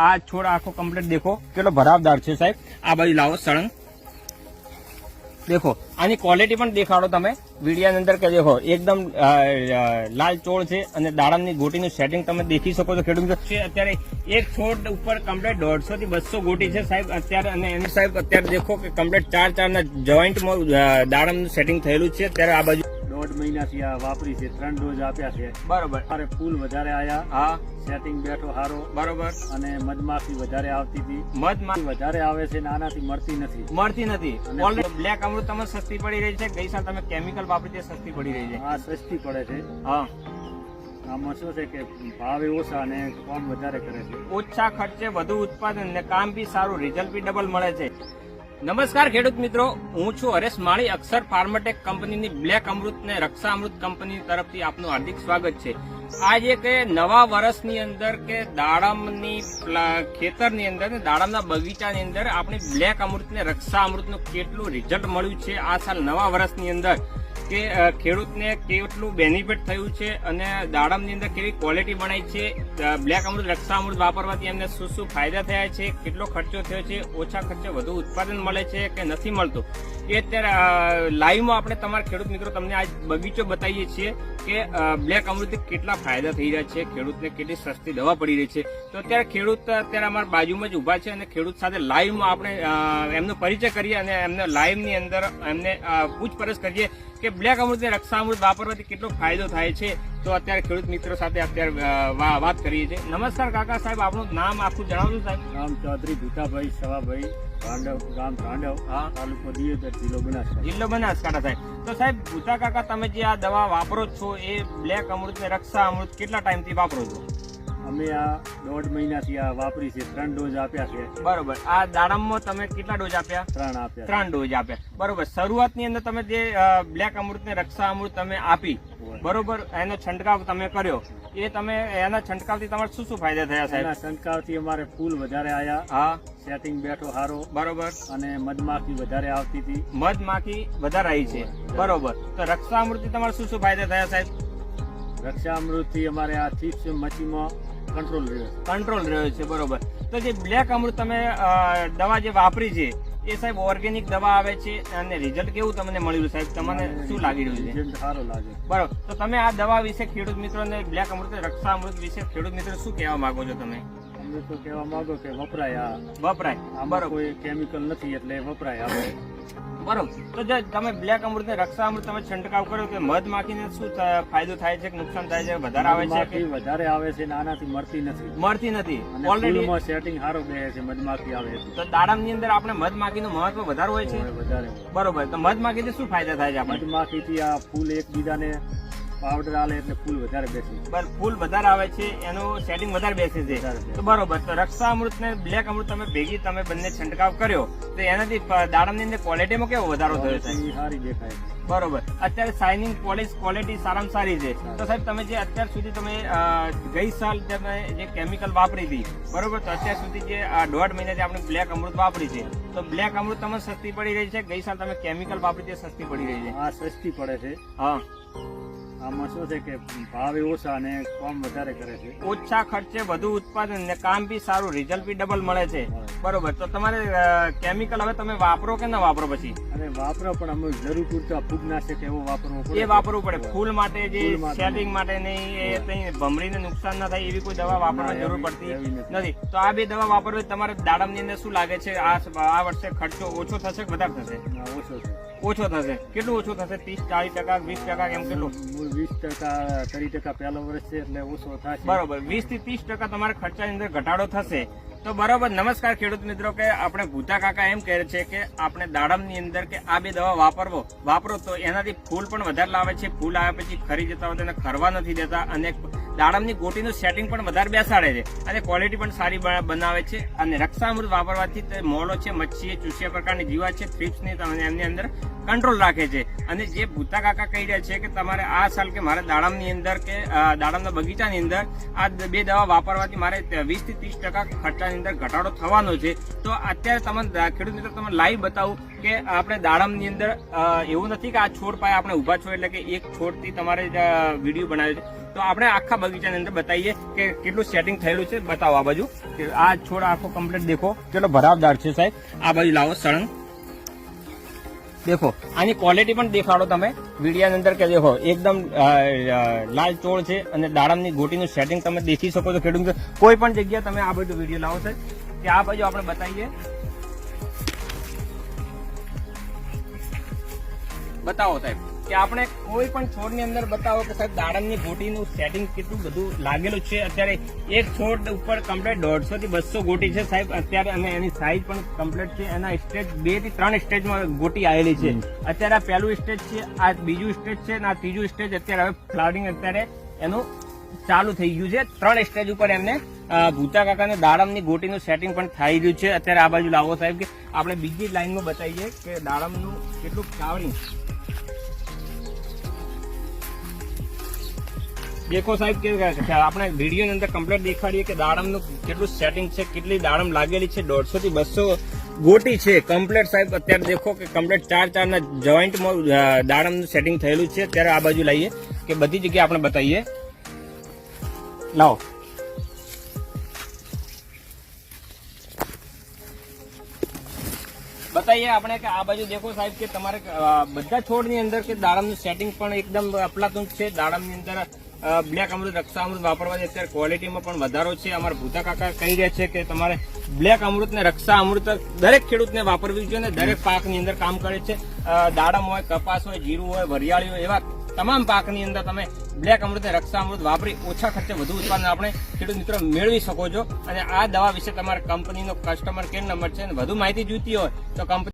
આ છોડ આખો કમ્પ્લીટ દેખો કેટલો ભરાવદાર છે સાહેબ. આ બાજુ લાવો સળંગ દેખો, આની ક્વોલિટી પણ દેખાડો તમે વિડીયાની અંદર કે દેખો એકદમ લાલ ચોળ છે અને દાડમની ગોટીનું સેટિંગ તમે દેખી શકો છો ખેડૂત મિત્રો. અત્યારે એક છોડ ઉપર કમ્પ્લીટ 150 થી 200 ગોટી છે સાહેબ અત્યારે. અને એની સાહેબ અત્યારે દેખો કે કમ્પ્લીટ 4 ના જોઈન્ટમાં દાડમનું સેટિંગ થયેલું છે. અત્યારે આ બાજુ 1.5 મહિનાથી આ વાપરી છે, 3 ડોઝ આપ્યા છે. બરોબર. અરે ફૂલ વધારે આયા, હા સેટિંગ બેઠો સારો. બરોબર. અને મધમાખી વધારે આવતી હતી, મધમાખી વધારે આવે છે ને આનાથી મળતી નથી. ઓલરેડી બ્લેક અમૃત તમે સસ્તી પડી રહી છે. ગઈ સાલ તમે કેમિકલ વાપરી તે સસ્તી પડી રહી છે. આ સસ્તી પડે છે. હા, આમાં શું છે કે ભાવે ઓછા અને કામ વધારે કરે છે. ઓછા ખર્ચે વધુ ઉત્પાદન ને કામ બી સારું, રિઝલ્ટ બી ડબલ મળે છે. નમસ્કાર ખેડૂત મિત્રો, હું છું હરેશ માળી. અક્ષર ફાર્મટેક કંપનીની બ્લેક અમૃત ને રક્ષા અમૃત કંપની તરફથી આપનું હાર્દિક સ્વાગત છે. આજે કે નવા વર્ષની અંદર કે દાડમની ખેતરની અંદર ને દાડમના બગીચાની અંદર આપણે બ્લેક અમૃત ને રક્ષા અમૃતનું કેટલું રિઝલ્ટ મળ્યું છે આ સાલ નવા વર્ષની અંદર, કે ખેડૂતને કેટલું બેનિફિટ થયું છે અને દાડમની અંદર કેવી ક્વોલિટી બનાવી છે, બ્લેક અમૃત રક્ષા અમૃત વાપરવાથી એમને શું શું ફાયદા થયા છે, કેટલો ખર્ચો થયો છે, ઓછા ખર્ચે વધુ ઉત્પાદન મળે છે કે નથી મળતું, એ અત્યારે લાઈવમાં આપણે તમારા ખેડૂત મિત્રો તમને આજ બગીચો બતાવીએ છીએ કે બ્લેક અમૃતથી કેટલા ફાયદા થઈ રહ્યા છે, ખેડૂતને કેટલી સસ્તી દવા પડી રહી છે. તો અત્યારે ખેડૂત અત્યારે અમારા બાજુમાં જ ઉભા છે અને ખેડૂત સાથે લાઈવમાં આપણે એમનો પરિચય કરીએ અને એમને લાઈવની અંદર એમને પૂછપરછ કરીએ કે બ્લેક અમૃત ને રક્ષા અમૃત વાપરવાથી કેટલો ફાયદો થાય છે. તો અત્યારે ખેડૂત મિત્રો સાથે અત્યારે વાત કરીએ છીએ. નમસ્કાર કાકા સાહેબ, આપનું નામ આખું જણાવજો સાહેબ. નામ ચૌધરી ભૂતાભાઈ સવાભાઈ, ભાંડવ, ગામ ભાંડવ, તાલુકો દિયોદર, જિલ્લો બનાસકાંઠા. જિલ્લો બનાસકાંઠા સાહેબ. તો સાહેબ ભૂતા કાકા, તમે જે આ દવા વાપરો છો એ બ્લેક અમૃત ને રક્ષા અમૃત કેટલા ટાઈમથી વાપરો છો? અમે આ 1.5 મહિનાથી આ વાપરી છે, 3 ડોઝ આપ્યા છે. બરોબર. આ દાડમમાં તમે કેટલા ડોઝ આપ્યા? 3 આપ્યા. 3 ડોઝ આપ્યા. બરોબર. શરૂઆતની અંદર તમે જે બ્લેક અમૃત ને રક્ષા અમૃત તમે આપી, બરોબર, એનો છંટકાવ તમે કર્યો, એ તમે એના છંટકાવથી તમારે શું શું ફાયદા થયા સાહેબ? એના છંટકાવથી અમારે ફૂલ વધારે આયા, હા, સેટિંગ બેઠો સારો. બરોબર. અને મધમાખી વધારે આવતી હતી, મધમાખી વધારે આવી છે. બરોબર. તો રક્ષા અમૃત થી તમારે શું શું ફાયદા થયા સાહેબ? રક્ષા અમૃત થી અમારે આ ચીપ્સ મચ્છીમાં કંટ્રોલ રહ્યો છે. બરોબર. તો જે બ્લેક અમૃત તમે દવા જે વાપરી છે એ સાહેબ ઓર્ગેનિક દવા આવે છે અને રિઝલ્ટ કેવું તમને મળ્યું સાહેબ? તમને શું લાગી રહ્યું છે? રિઝલ્ટ સારો લાગે. બરોબર. તો તમે આ દવા વિશે ખેડૂત મિત્રોને, બ્લેક અમૃત રક્ષા અમૃત વિશે ખેડૂત મિત્રો શું કહેવા માંગો છો તમે? અમે તો કહેવા માંગો કે વપરાય. બરોબર. કોઈ કેમિકલ નથી એટલે વપરાય આપણે. બરોબર. તો જે તમે બ્લેક અમૃત ને રક્ષા અમૃત તમે છંટકાવ કર્યો કે મધમાખીને શું ફાયદો થાય છે કે નુકસાન થાય છે? વધારે આવે છે કે વધારે આવે છે ને આનાથી મળતી નથી. ઓલરેડી સેટિંગ સારો બે છે, મધમાખી આવે છે. તો દાડમની અંદર આપણે મધમાખીનું મહત્વ વધારે હોય છે. વધારે. બરોબર. તો મધમાખીથી શું ફાયદા થાય છે આપણે? મધમાખીથી આ ફૂલ એકબીજાને પાવડર આલે એટલે ફૂલ વધારે બેસે. ફૂલ વધારે આવે છે, એનું સેટિંગ વધારે બેસે છે. તો બરોબર. તો રક્ષા અમૃત ને બ્લેક અમૃત તમે ભેગી તમે બંને છંટકાવ કર્યો તો એનાથી દાડમની અંદર ક્વોલિટીમાં કેવો વધારો થયો છે? સારી દેખાય. બરોબર. અત્યારે શાઇનિંગ પોલિશ ક્વોલિટી સારામાં સારી છે. તો સાહેબ તમે જે અત્યાર સુધી તમે ગઈ સાલ તમે જે કેમિકલ વાપરી હતી, બરોબર, તો અત્યાર સુધી જે 1.5 મહિનાથી આપણે બ્લેક અમૃત વાપરી છે, તો બ્લેક અમૃત તમને સસ્તી પડી રહી છે. ગઈ સાલ તમે કેમિકલ વાપરી તે સસ્તી પડી રહી છે. આ સસ્તી પડે છે. હા, આમાં શું છે કે ભાવે ઓછા અને કામ વધારે કરે છે. ઓછા ખર્ચે વધુ ઉત્પાદન ને કામ બી સારું, રિઝલ્ટ બી ડબલ મળે છે. બરોબર. તો તમારે કેમિકલ હવે તમે વાપરો કે ના વાપરો? પછી અને વાપરો, પણ અમે જરૂર પૂરતા ફૂગનાશક એવો વાપરવો પડે. એ વાપરવું પડે. ફૂલ માટે જે સેટિંગ માટે નહીં, એ ભમરીને નુકસાન ના થાય એવી કોઈ દવા વાપરવાની જરૂર પડતી નથી. તો આ બે દવા વાપરવી તમારે દાડમની અંદર શું લાગે છે આ વર્ષે ખર્ચો ઓછો થશે કે વધારે થશે? ઓછો છે. ઓછો થશે. કેટલું ઓછું થશે? 30-40%, 20% એમ કેટલું? 20%, 30% પહેલો વર્ષ છે એટલે ઓછો થશે. બરોબર. 20 થી 30% તમારે ખર્ચાની અંદર ઘટાડો થશે. તો બરોબર. નમસ્કાર ખેડૂત મિત્રો, કે આપણે ભૂતા કાકા એમ કહે છે કે આપણે દાડમની અંદર કે આ બે દવા વાપરો તો એનાથી ફૂલ પણ વધારે લાવે છે. ફૂલ આવ્યા પછી ખરી જતા હોય તેને ખરવા નથી દેતા અને દાડમની ગોટીનું સેટિંગ પણ વધારે બેસાડે છે અને ક્વોલિટી પણ સારી બનાવે છે. અને રક્ષા અમૃત વાપરવાથી મોળો છે, મચ્છી, ચૂસિયા પ્રકારની જીવાત છે, થ્રિપ્સની એમની અંદર કંટ્રોલ રાખે છે. અને જે ભૂતા કાકા કહી રહ્યા છે કે તમારે આ સાલ કે મારે દાડમની અંદર કે દાડમના બગીચાની અંદર આ બે દવા વાપરવાથી મારે 20 થી 30% ખર્ચાની અંદર ઘટાડો થવાનો છે. તો અત્યારે તમને ખેડૂત મિત્રો તમને લાઈવ બતાવું કે આપણે દાડમની અંદર એવું નથી કે આ છોડ પાસે આપણે ઉભા છો એટલે કે એક છોડથી તમારે વિડીયો બનાવ્યો છે. તો આપણે આખા બગીચાની અંદર બતાવીએ કે કેટલું સેટિંગ થયેલું છે. બતાવો આ બાજુ કે આ છોડ આખો કમ્પ્લીટ દેખો કેટલો ભરાવદાર છે સાહેબ. આ બાજુ લાવો સળંગ દેખો, આની ક્વોલિટી પણ દેખાડો તમે વિડીયાની અંદર કે દેખો એકદમ લાલ ચોળ છે અને દાડમની ગોટીનું સેટિંગ તમે દેખી શકો છો ખેડૂત. કોઈ પણ જગ્યાએ તમે આ બધું વિડીયો લાવો સાહેબ કે આ બાજુ આપણે બતાવીએ. બતાવો સાહેબ કે આપણે કોઈ પણ છોડની અંદર બતાવો કે સાહેબ દાડમની ગોટીનું સેટિંગ કેટલું બધું લાગેલું છે. અત્યારે એક છોડ ઉપર કમ્પ્લીટ 150 થી 200 ગોટી છે સાહેબ અત્યારે, અને એની સાઈઝ પણ કમ્પ્લીટ છે. એના સ્ટેજ 2 થી 3 સ્ટેજમાં ગોટી આવેલી છે. અત્યારે આ પહેલું સ્ટેજ છે, આ બીજું સ્ટેજ છે અને આ ત્રીજું સ્ટેજ અત્યારે હવે ફ્લાવરિંગ અત્યારે એનું ચાલુ થઈ ગયું છે. 3 સ્ટેજ ઉપર એમને ભૂતા કાકાને દાડમની ગોટીનું સેટિંગ પણ થઈ ગયું છે. અત્યારે આ બાજુ લાવો સાહેબ કે આપણે બીજી લાઈનમાં બતાવીએ કે દાડમનું કેટલું ફ્લાવરિંગ દેખો સાહેબ કે આપણે વિડીયોની અંદર કમ્પ્લીટ દેખાડીએ કે દાડમનું કેટલું સેટિંગ છે, કેટલી દાડમ લાગેલી છે. 150 થી 200 ગોટી છે કમ્પ્લીટ સાહેબ. અત્યારે દેખો કે કમ્પ્લીટ 4 ના જોઈન્ટમાં દાડમનું સેટિંગ થયેલું છે. અત્યારે આ બાજુ લાવીએ કે બધી જગ્યાએ આપણે બતાવીએ. લાવો બતાવીએ આપણે કે આ બાજુ દેખો સાહેબ કે તમારે બધા છોડની અંદર કે દાડમનું સેટિંગ પણ એકદમ અફલાતું છે. દાડમની અંદર બ્લેક અમૃત રક્ષા અમૃત વાપરવાથી અત્યારે ક્વોલિટીમાં પણ વધારો છે. અમારા ભૂતા કાકા કહી રહ્યા છે કે તમારે બ્લેક અમૃત ને રક્ષા અમૃત દરેક ખેડૂતને વાપરવી જોઈએ ને દરેક પાકની અંદર કામ કરે છે. દાડમ હોય, કપાસ હોય, જીરું હોય, વરિયાળી હોય, એવા તમામ પાકની અંદર તમે બ્લેક અમૃત ને રક્ષા અમૃત વાપરી ઓછા ખર્ચે વધુ ઉત્પાદન આપણે ખેડૂત મિત્રો મેળવી શકો છો. અને આ દવા વિશે તમારા કંપનીનો કસ્ટમર કેર નંબર છે અને વધુ માહિતી જોઈતી હોય તો કંપની